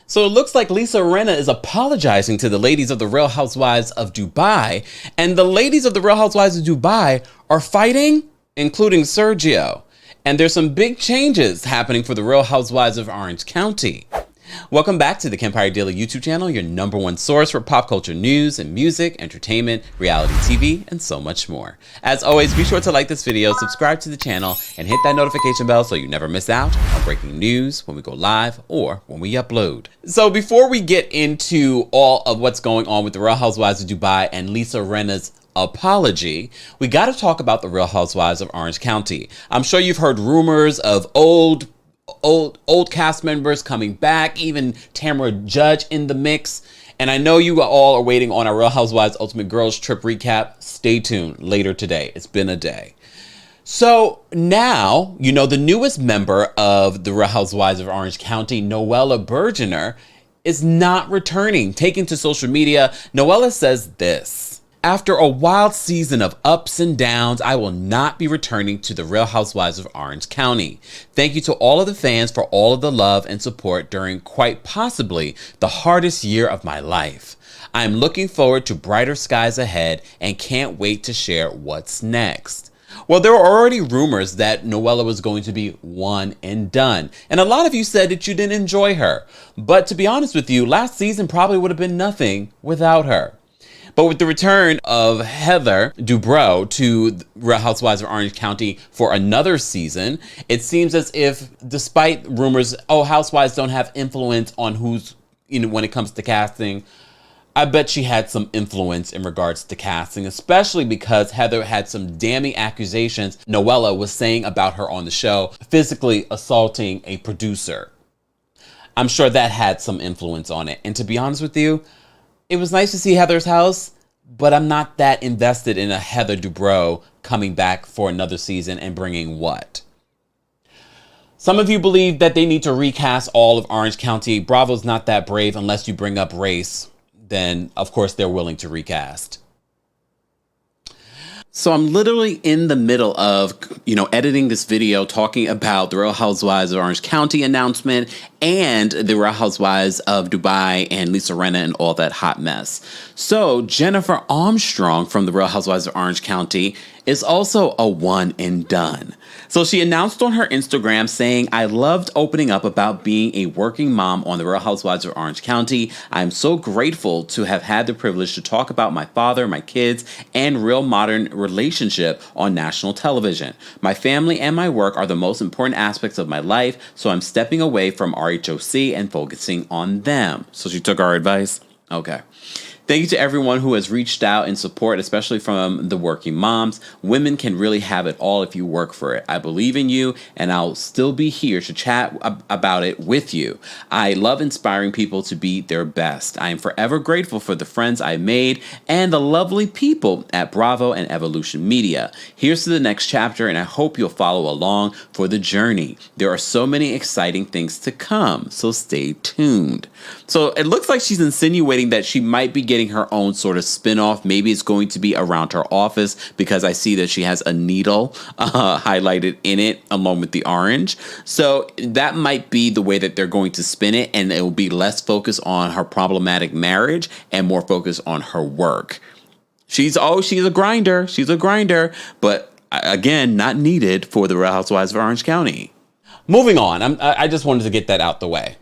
So it looks like Lisa Rinna is apologizing to the ladies of the Real Housewives of Dubai. And the ladies of the Real Housewives of Dubai are fighting, including Sergio. And there's some big changes happening for the Real Housewives of Orange County. Welcome back to the Kempire Daily YouTube channel, your #1 source for pop culture news and music, entertainment, reality TV, and so much more. As always, be sure to like this video, subscribe to the channel, and hit that notification bell so you never miss out on breaking news when we go live or when we upload. So before we get into all of what's going on with the Real Housewives of Dubai and Lisa Rinna's apology, we got to talk about the Real Housewives of Orange County. I'm sure you've heard rumors of old cast members coming back, even Tamara Judge in the mix. And I know you all are waiting on our Real Housewives Ultimate Girls Trip recap. Stay tuned later today. It's been a day. So now, you know, the newest member of the Real Housewives of Orange County, Noella Bergener, is not returning. Taking to social media, Noella says this: "After a wild season of ups and downs, I will not be returning to the Real Housewives of Orange County. Thank you to all of the fans for all of the love and support during quite possibly the hardest year of my life. I am looking forward to brighter skies ahead and can't wait to share what's next." Well, there were already rumors that Noella was going to be one and done. And a lot of you said that you didn't enjoy her. But to be honest with you, last season probably would have been nothing without her. But with the return of Heather Dubrow to Real Housewives of Orange County for another season, it seems as if, despite rumors, housewives don't have influence on who's, when it comes to casting, I bet she had some influence in regards to casting, especially because Heather had some damning accusations Noella was saying about her on the show, physically assaulting a producer. I'm sure that had some influence on it. And to be honest with you, it was nice to see Heather's house, but I'm not that invested in a Heather Dubrow coming back for another season and bringing what? Some of you believe that they need to recast all of Orange County. Bravo's not that brave unless you bring up race. Then, of course, they're willing to recast. So I'm literally in the middle of, editing this video talking about the Real Housewives of Orange County announcement and the Real Housewives of Dubai and Lisa Rinna and all that hot mess. So Jennifer Armstrong from the Real Housewives of Orange County is also a one and done. So she announced on her Instagram saying, "I loved opening up about being a working mom on the Real Housewives of Orange County. I'm so grateful to have had the privilege to talk about my father, my kids, and real modern relationship on national television. My family and my work are the most important aspects of my life, so I'm stepping away from RHOC and focusing on them." So she took our advice? Okay. "Thank you to everyone who has reached out in support, especially from the working moms. Women can really have it all if you work for it. I believe in you, and I'll still be here to chat about it with you. I love inspiring people to be their best. I am forever grateful for the friends I made and the lovely people at Bravo and Evolution Media. Here's to the next chapter, and I hope you'll follow along for the journey. There are so many exciting things to come, so stay tuned." So it looks like she's insinuating that she might be getting her own sort of spin-off. Maybe it's going to be around her office, because I see that she has a needle highlighted in it along with the orange. So that might be the way that they're going to spin it, and it will be less focused on her problematic marriage and more focused on her work. She's a grinder. She's a grinder, but again, not needed for the Real Housewives of Orange County. Moving on, I just wanted to get that out the way.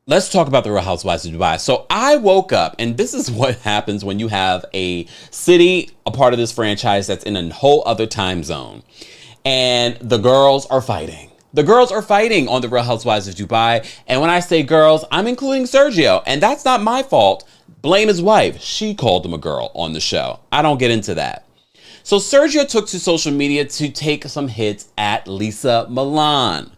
Let's talk about the Real Housewives of Dubai. So I woke up, and this is what happens when you have a city, a part of this franchise that's in a whole other time zone. And the girls are fighting. The girls are fighting on the Real Housewives of Dubai. And when I say girls, I'm including Sergio. And that's not my fault. Blame his wife. She called him a girl on the show. I don't get into that. So Sergio took to social media to take some hits at Lisa Milan.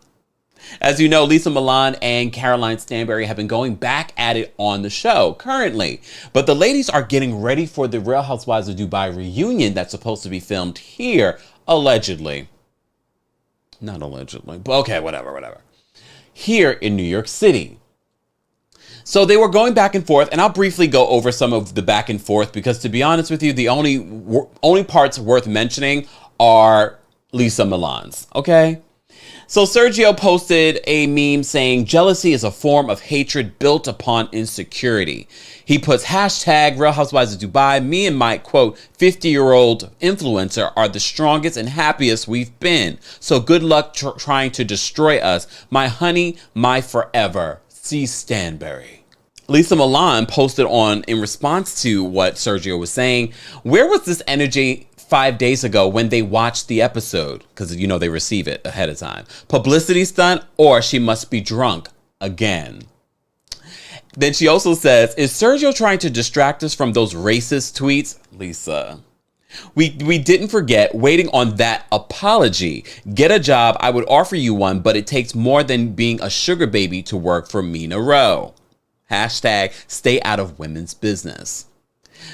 As you know, Lisa Milan and Caroline Stanbury have been going back at it on the show currently. But the ladies are getting ready for the Real Housewives of Dubai reunion that's supposed to be filmed here, allegedly. Not allegedly, but okay, whatever. Here in New York City. So they were going back and forth, and I'll briefly go over some of the back and forth because, to be honest with you, the only parts worth mentioning are Lisa Milan's, okay? So Sergio posted a meme saying jealousy is a form of hatred built upon insecurity. He puts hashtag Real Housewives of Dubai. Me and my, quote, 50-year-old influencer are the strongest and happiest we've been. So good luck trying to destroy us. My honey, my forever. C. Stanberry. Lisa Milan posted in response to what Sergio was saying, where was this energy 5 days ago when they watched the episode? Because, they receive it ahead of time. Publicity stunt, or she must be drunk again. Then she also says, is Sergio trying to distract us from those racist tweets? Lisa, we didn't forget waiting on that apology. Get a job. I would offer you one, but it takes more than being a sugar baby to work for Mina Rowe. Hashtag stay out of women's business.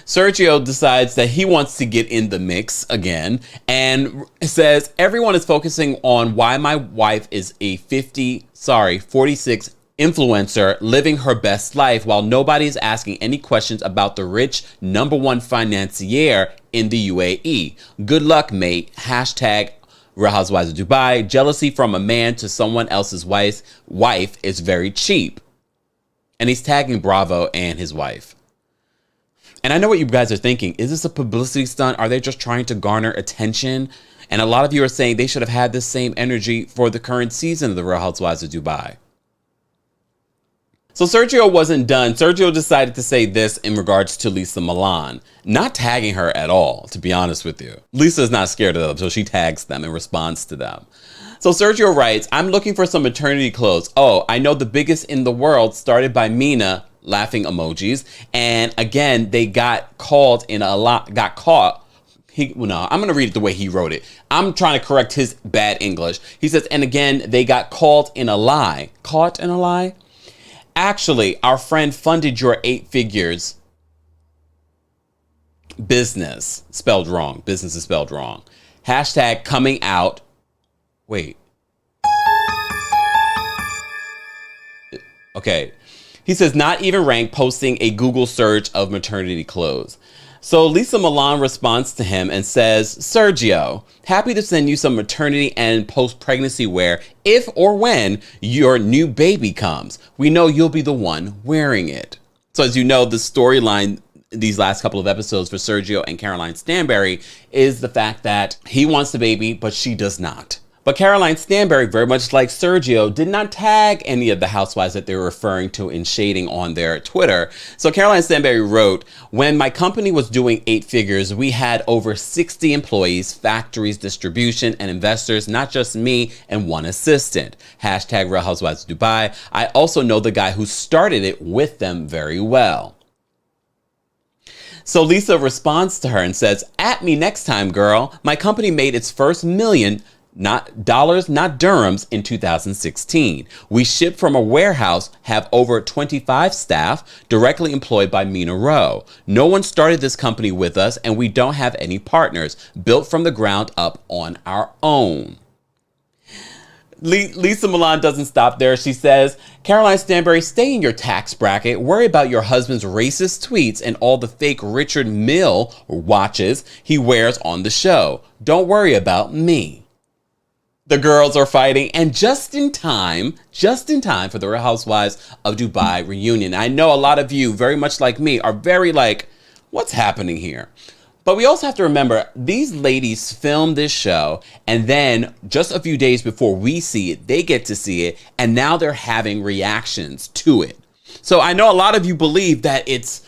Sergio decides that he wants to get in the mix again and says, everyone is focusing on why my wife is a 46 influencer living her best life while nobody is asking any questions about the rich #1 financier in the UAE. Good luck, mate. Hashtag Real Housewives of Dubai. Jealousy from a man to someone else's wife is very cheap. And he's tagging Bravo and his wife. And I know what you guys are thinking. Is this a publicity stunt? Are they just trying to garner attention? And a lot of you are saying they should have had this same energy for the current season of the Real Housewives of Dubai. So Sergio wasn't done. Sergio decided to say this in regards to Lisa Milan, not tagging her at all, to be honest with you. Lisa is not scared of them, so she tags them in response to them. So Sergio writes, I'm looking for some maternity clothes. Oh, I know the biggest in the world, started by Mina, laughing emojis. And again, they got caught. I'm going to read it the way he wrote it. I'm trying to correct his bad English. He says, and again, they got caught in a lie. Caught in a lie? Actually, our friend funded your 8 figures business. Spelled wrong. Business is spelled wrong. Hashtag coming out. Wait. Okay. He says, not even rank, posting a Google search of maternity clothes. So Lisa Milan responds to him and says, Sergio, happy to send you some maternity and post-pregnancy wear if or when your new baby comes. We know you'll be the one wearing it. So as you know, the storyline these last couple of episodes for Sergio and Caroline Stanberry is the fact that he wants the baby, but she does not. But Caroline Stanberry, very much like Sergio, did not tag any of the housewives that they were referring to in shading on their Twitter. So Caroline Stanberry wrote, when my company was doing 8 figures, we had over 60 employees, factories, distribution, and investors, not just me and one assistant. Hashtag Real Housewives of Dubai. I also know the guy who started it with them very well. So Lisa responds to her and says, at me next time, girl. My company made its first million not dollars, not dirhams, in 2016. We ship from a warehouse, have over 25 staff directly employed by Mina Rowe. No one started this company with us, and we don't have any partners. Built from the ground up on our own. Lisa Milan doesn't stop there. She says, Caroline Stanberry, stay in your tax bracket. Worry about your husband's racist tweets and all the fake Richard Mille watches he wears on the show. Don't worry about me. The girls are fighting, and just in time for the Real Housewives of Dubai reunion. I know a lot of you, very much like me, are very like, what's happening here? But we also have to remember, these ladies filmed this show, and then just a few days before we see it, they get to see it, and now they're having reactions to it. So I know a lot of you believe that it's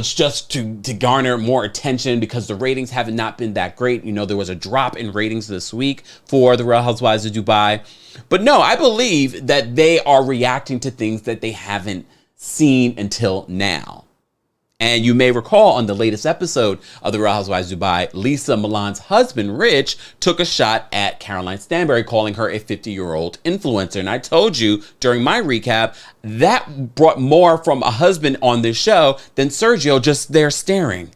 just to garner more attention because the ratings have not been that great. You know, there was a drop in ratings this week for the Real Housewives of Dubai. But no, I believe that they are reacting to things that they haven't seen until now. And you may recall on the latest episode of the Real Housewives of Dubai, Lisa Milan's husband, Rich, took a shot at Caroline Stanberry, calling her a 50-year-old influencer. And I told you during my recap, that brought more from a husband on this show than Sergio just there staring.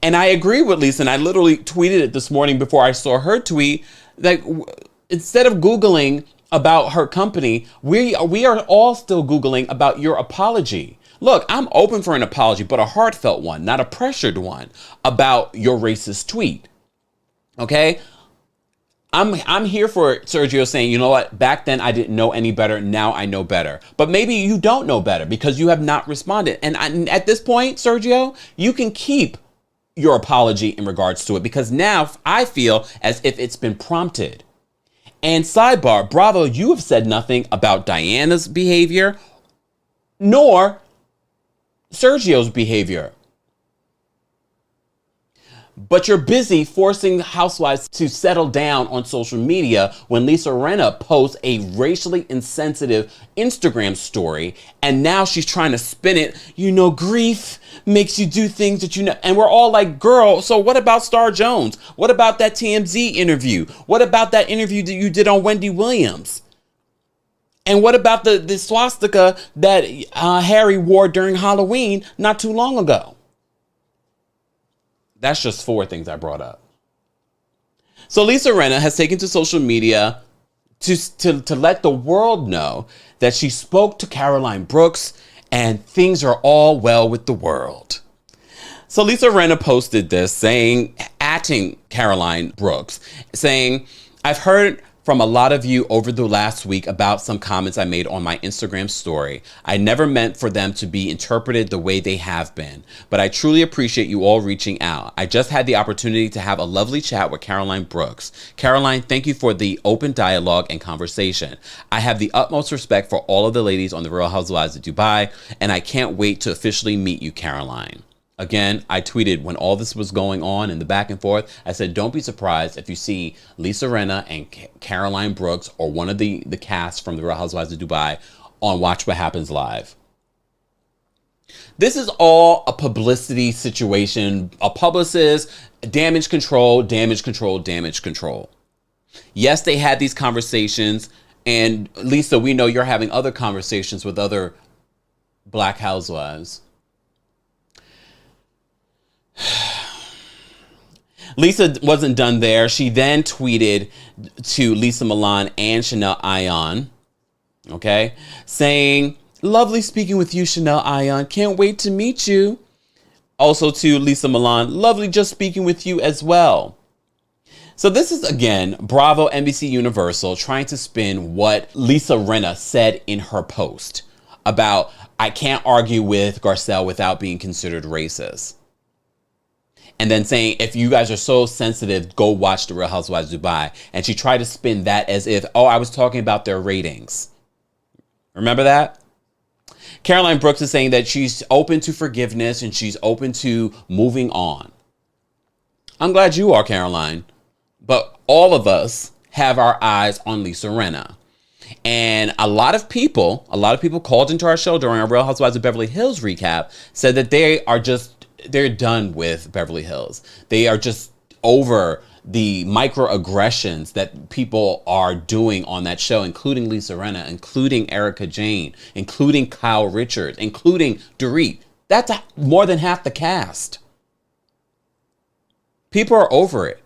And I agree with Lisa, and I literally tweeted it this morning before I saw her tweet, that instead of Googling about her company, we are all still Googling about your apology. Look, I'm open for an apology, but a heartfelt one, not a pressured one, about your racist tweet. Okay? I'm here for Sergio saying, you know what, back then I didn't know any better. Now I know better. But maybe you don't know better because you have not responded. And at this point, Sergio, you can keep your apology in regards to it because now I feel as if it's been prompted. And sidebar, Bravo, you have said nothing about Diana's behavior nor Sergio's behavior. But you're busy forcing housewives to settle down on social media when Lisa Rinna posts a racially insensitive Instagram story, and now she's trying to spin it. You know, grief makes you do things that you know. And we're all like, girl, so what about Star Jones? What about that TMZ interview? What about that interview that you did on Wendy Williams? And what about the swastika that Harry wore during Halloween not too long ago? That's just 4 things I brought up. So Lisa Rinna has taken to social media to let the world know that she spoke to Caroline Brooks and things are all well with the world. So Lisa Rinna posted this saying, atting Caroline Brooks, saying, I've heard from a lot of you over the last week about some comments I made on my Instagram story. I never meant for them to be interpreted the way they have been, but I truly appreciate you all reaching out. I just had the opportunity to have a lovely chat with Caroline Brooks. Caroline, thank you for the open dialogue and conversation. I have the utmost respect for all of the ladies on the Real Housewives of Dubai, and I can't wait to officially meet you, Caroline. Again, I tweeted when all this was going on and the back and forth, I said, don't be surprised if you see Lisa Rinna and Caroline Brooks or one of the cast from the Real Housewives of Dubai on Watch What Happens Live. This is all a publicity situation, a publicist, damage control, damage control, damage control. Yes, they had these conversations, and Lisa, we know you're having other conversations with other Black housewives. Lisa wasn't done there. She then tweeted to Lisa Milan and Chanel Ayan, okay, saying, lovely speaking with you, Chanel Ayan. Can't wait to meet you. Also to Lisa Milan, lovely just speaking with you as well. So this is, again, Bravo, NBC Universal trying to spin what Lisa Rinna said in her post about, I can't argue with Garcelle without being considered racist. And then saying, if you guys are so sensitive, go watch The Real Housewives of Dubai. And she tried to spin that as if, oh, I was talking about their ratings. Remember that? Caroline Brooks is saying that she's open to forgiveness and she's open to moving on. I'm glad you are, Caroline. But all of us have our eyes on Lisa Rinna. And a lot of people called into our show during our Real Housewives of Beverly Hills recap, said that they're done with Beverly Hills. They are just over the microaggressions that people are doing on that show, including Lisa Rinna, including Erica Jane, including Kyle Richards, including Dorit. That's more than half the cast. People are over it.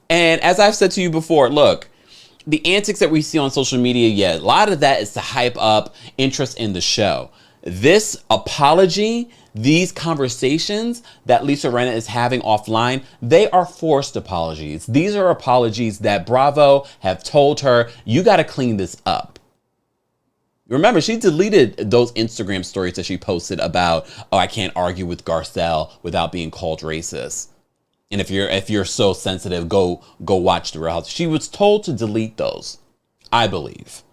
And as I've said to you before, look, the antics that we see on social media, yeah, a lot of that is to hype up interest in the show. This apology, these conversations that Lisa Rinna is having offline, they are forced apologies. These are apologies that Bravo have told her, you got to clean this up. Remember, she deleted those Instagram stories that she posted about, oh, I can't argue with Garcelle without being called racist. And if you're so sensitive, go watch The Real House. She was told to delete those, I believe.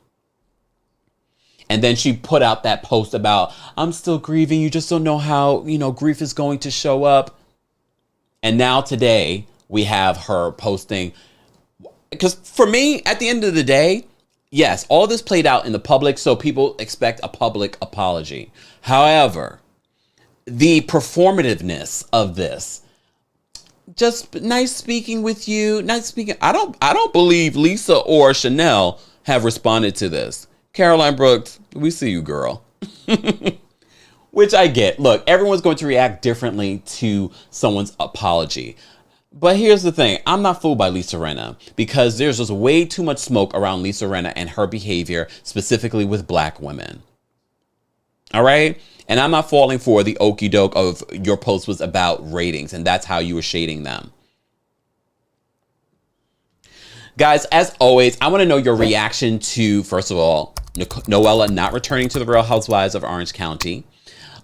And then she put out that post about, I'm still grieving. You just don't know how, grief is going to show up. And now today we have her posting, because for me, at the end of the day, yes, all this played out in the public, so people expect a public apology. However, the performativeness of this, just nice speaking with you, nice speaking. I don't believe Lisa or Chanel have responded to this. Caroline Brooks, we see you, girl. Which I get. Look, everyone's going to react differently to someone's apology. But here's the thing. I'm not fooled by Lisa Rinna because there's just way too much smoke around Lisa Rinna and her behavior, specifically with Black women. All right? And I'm not falling for the okie doke of your post was about ratings and that's how you were shading them. Guys, as always, I want to know your reaction to, first of all, Noella not returning to the Real Housewives of Orange County,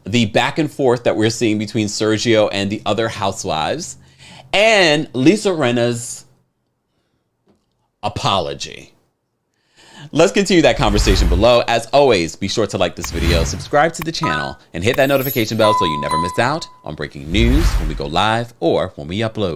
the back and forth that we're seeing between Sergio and the other housewives, and Lisa Rinna's apology. Let's continue that conversation below. As always, be sure to like this video, subscribe to the channel, and hit that notification bell so you never miss out on breaking news when we go live or when we upload.